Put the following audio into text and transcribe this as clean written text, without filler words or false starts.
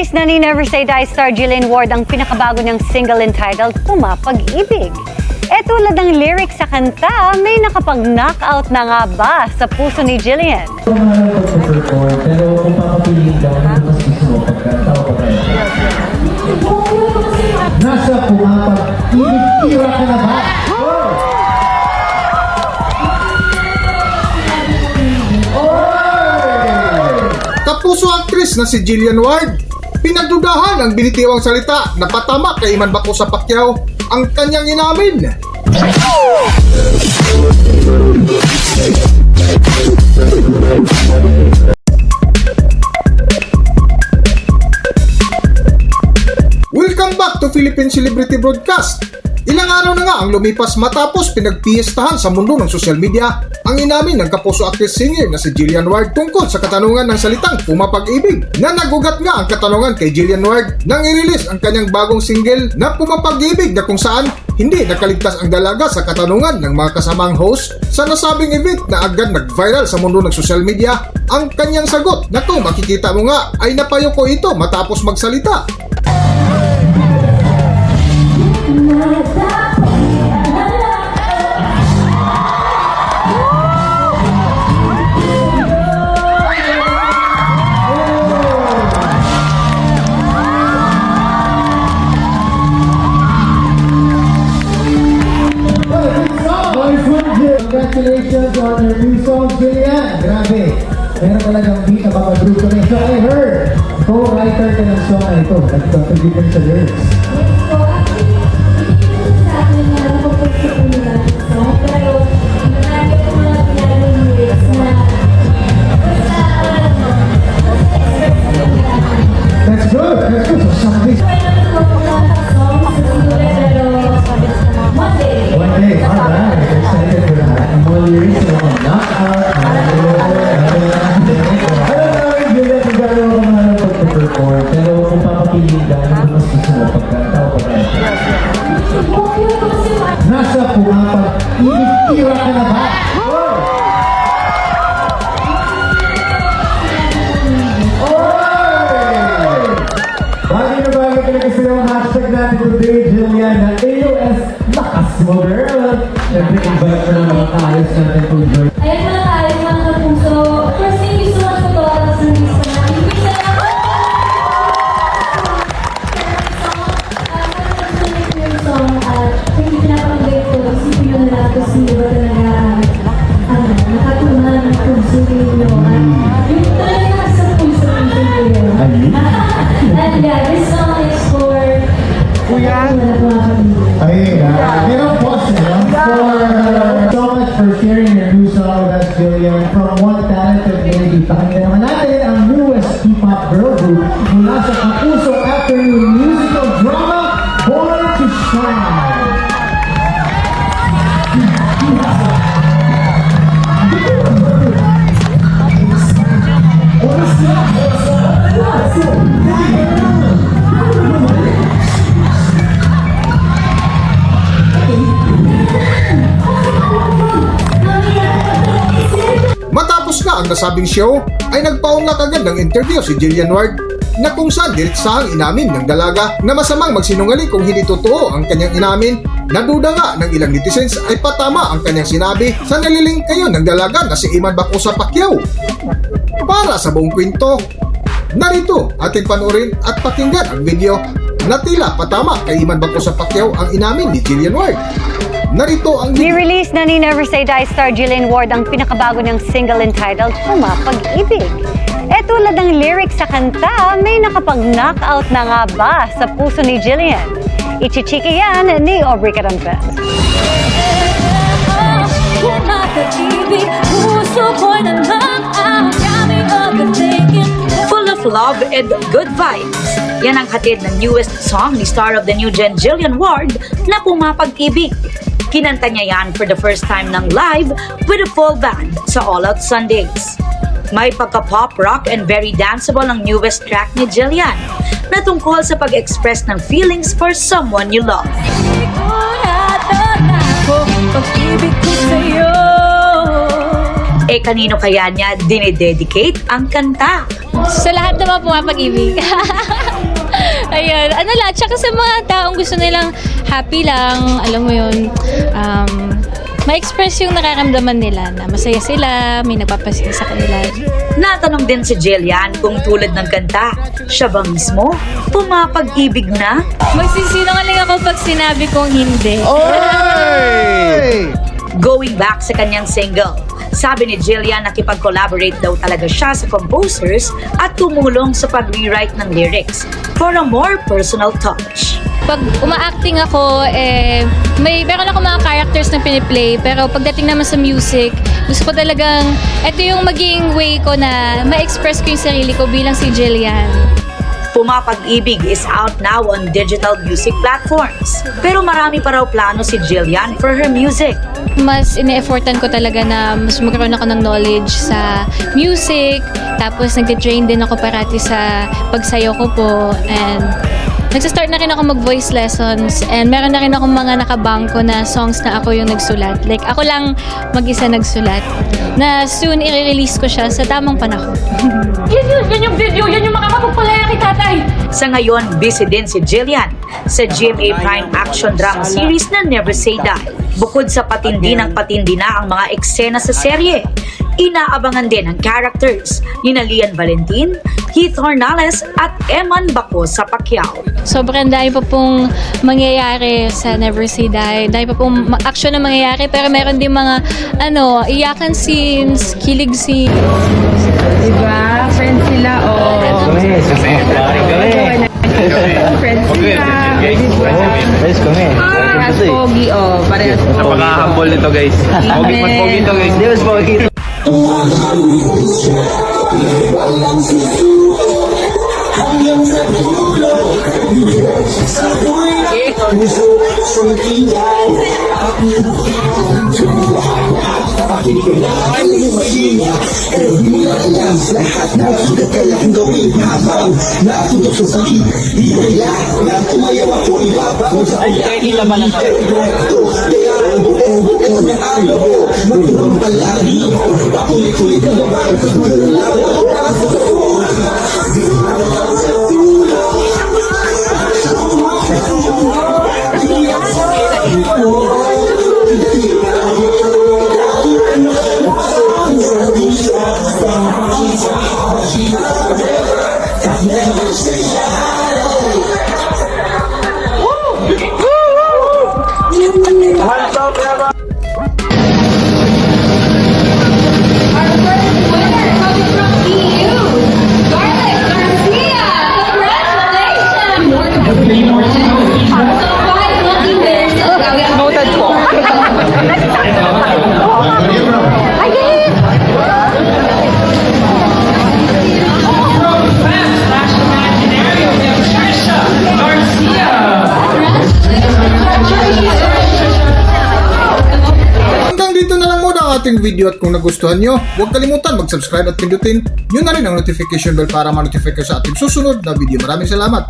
Ni-release na ni Never Say Die star Jillian Ward ang pinakabago niyang single entitled Pumapag-ibig. Tulad ng lyrics sa kanta, may nakapag-knockout na nga ba sa puso ni Jillian? Pero kung papapiliin daw, ano mas gusto mo pagkanta o pagkanta? Nasa pumapag-ibig, tira ka na ba? Kapuso actress na si Jillian Ward, pinagdudahan ang binitiwang salita na patama kay Iman Bako sa Pacquiao ang kanyang inamin. Welcome back to Philippine Celebrity Broadcast. Ilang araw na nga ang lumipas matapos pinagpiestahan sa mundo ng social media ang inamin ng kapuso actress singer na si Jillian Ward tungkol sa katanungan ng salitang Pumapag-ibig. Na nagugat nga ang katanungan kay Jillian Ward nang i-release ang kanyang bagong single na Pumapag-ibig na kung saan hindi nakaligtas ang dalaga sa katanungan ng mga kasamang host sa nasabing event na agad nag-viral sa mundo ng social media ang kanyang sagot na kung makikita mo nga ay napayoko ito matapos magsalita. Congratulations on your new song, Jillian. Grabe. Meron talagang beat na papadrug ko na ito. I heard, co-writer ka ng song na ito. Nagpapagiging sa lyrics. That's good. That's good. So something. One day. Alright. Excited for that. Ang mga lyrics na mga knockout. Julian, kung gano'n ka mga pag-perform, pero kung papapiliin ka, ano mas gusto mo pagkanta o pagkanta? Nasa pumapag-ibig, tira ka na ba? Bagay na bagay talaga sila ang hashtag natin today, Jillian, na AOS Lakas Mo Girl. Siyempre, invite ko na mga kaayos natin to join. Ayan mga tayo, mga kapuso. First, thank you so much for Toras ng Misa na. Hindi sa yung song at hindi pinapakagay ko. Isipin nyo na lang kasi ba talaga nakatunan ng puso ninyo. Yung talaga nasa puso ninyo. And yeah, this song is for Pero pause na so much for sharing your new song with us, Jillian. From one talented lady, pakinggan naman natin ang newest K-pop girl group mula sa Kapuso Afternoon musical drama, Born to Shine. Matapos nga ang nasabing show, ay nagpaunlak agad ng interview si Jillian Ward na kung saan diretsahang inamin ng dalaga na masamang magsinungaling kung hindi totoo ang kanyang inamin. Naduda nga ng ilang netizens ay patama ang kanyang sinabi sa naliling kayo ng dalaga na si Iman Bako sa Pacquiao. Para sa buong kwento, narito ating panoorin at pakinggan ang video na tila patama kay Iman Bako sa Pacquiao ang inamin ni Jillian Ward. Narito ang video. Ni-release na ni Never Say Die star Jillian Ward ang pinakabago niyang single entitled Pumapag-ibig. Tulad ng lyrics sa kanta, may nakapag-knockout na nga ba sa puso ni Jillian? Ichichiki yan ni Aubrey Carampel. Full of love and good vibes. Yan ang hatid ng newest song ni star of the new gen Jillian Ward na Pumapag-ibig. Kinanta niya yan for the first time ng live with a full band sa All Out Sundays. May pagka-pop, rock, and very danceable ang newest track ni Jillian na tungkol sa pag-express ng feelings for someone you love. Kanino kaya niya dinededicate ang kanta? Sa lahat naman pumapag-ibig. Ayun, ano lang, tsaka sa mga taong gusto nilang happy lang, alam mo yun, ma-express yung nararamdaman nila na masaya sila, may nagpapasaya sa kanila. Natanong din si Jillian kung tulad ng kanta, siya ba mismo pumapag-ibig na? Magsisinungaling ako pag sinabi kong hindi. Going back sa kanyang single, sabi ni Jillian nakipag-collaborate daw talaga siya sa composers at tumulong sa pag-rewrite ng lyrics for a more personal touch. Pag uma-acting ako, meron ako mga characters na piniplay, pero pagdating naman sa music, gusto ko talagang, ito yung maging way ko na ma-express ko yung sarili ko bilang si Jillian. Pumapag-ibig is out now on digital music platforms. Pero marami pa raw plano si Jillian for her music. Mas ine-effortan ko talaga na mas magkaroon ako ng knowledge sa music, tapos nagtitrain din ako parati sa pagsayaw ko po, and nagsastart na rin ako mag-voice lessons, and meron na rin akong mga nakabangko na songs na ako yung nagsulat. Like, ako lang mag-isa nagsulat. Na soon, i-release ko siya sa tamang panahon. Yan yung video, yan yung makakapagpalaya kay tatay. Sa ngayon, busy din si Jillian sa GMA Prime action drama series na Never Say Die. Bukod sa patindi ng patindi na ang mga eksena sa serye, inaabangan din ang characters ni Lian Valentin, Heath Hornales at Eman Baco sa Pacquiao. Sobrang dahil pa pong mangyayari sa Never Say Die. Dahil pa pong action na mangyayari, pero meron din mga iyakan scenes, kilig scenes. Diba? Friends sila, oh. Friends sila. Guys, kami. At pogi, oh. Parehas pogi. Napaka-humble nito, guys. Pogi, mas pogi to, guys. Di mas pogi to. Hanggang dito na lang muna ang ating video, at kung nagustuhan nyo, huwag kalimutan mag-subscribe at pindutin nyo na rin ang notification bell para ma-notify kayo sa ating susunod na video. Maraming salamat!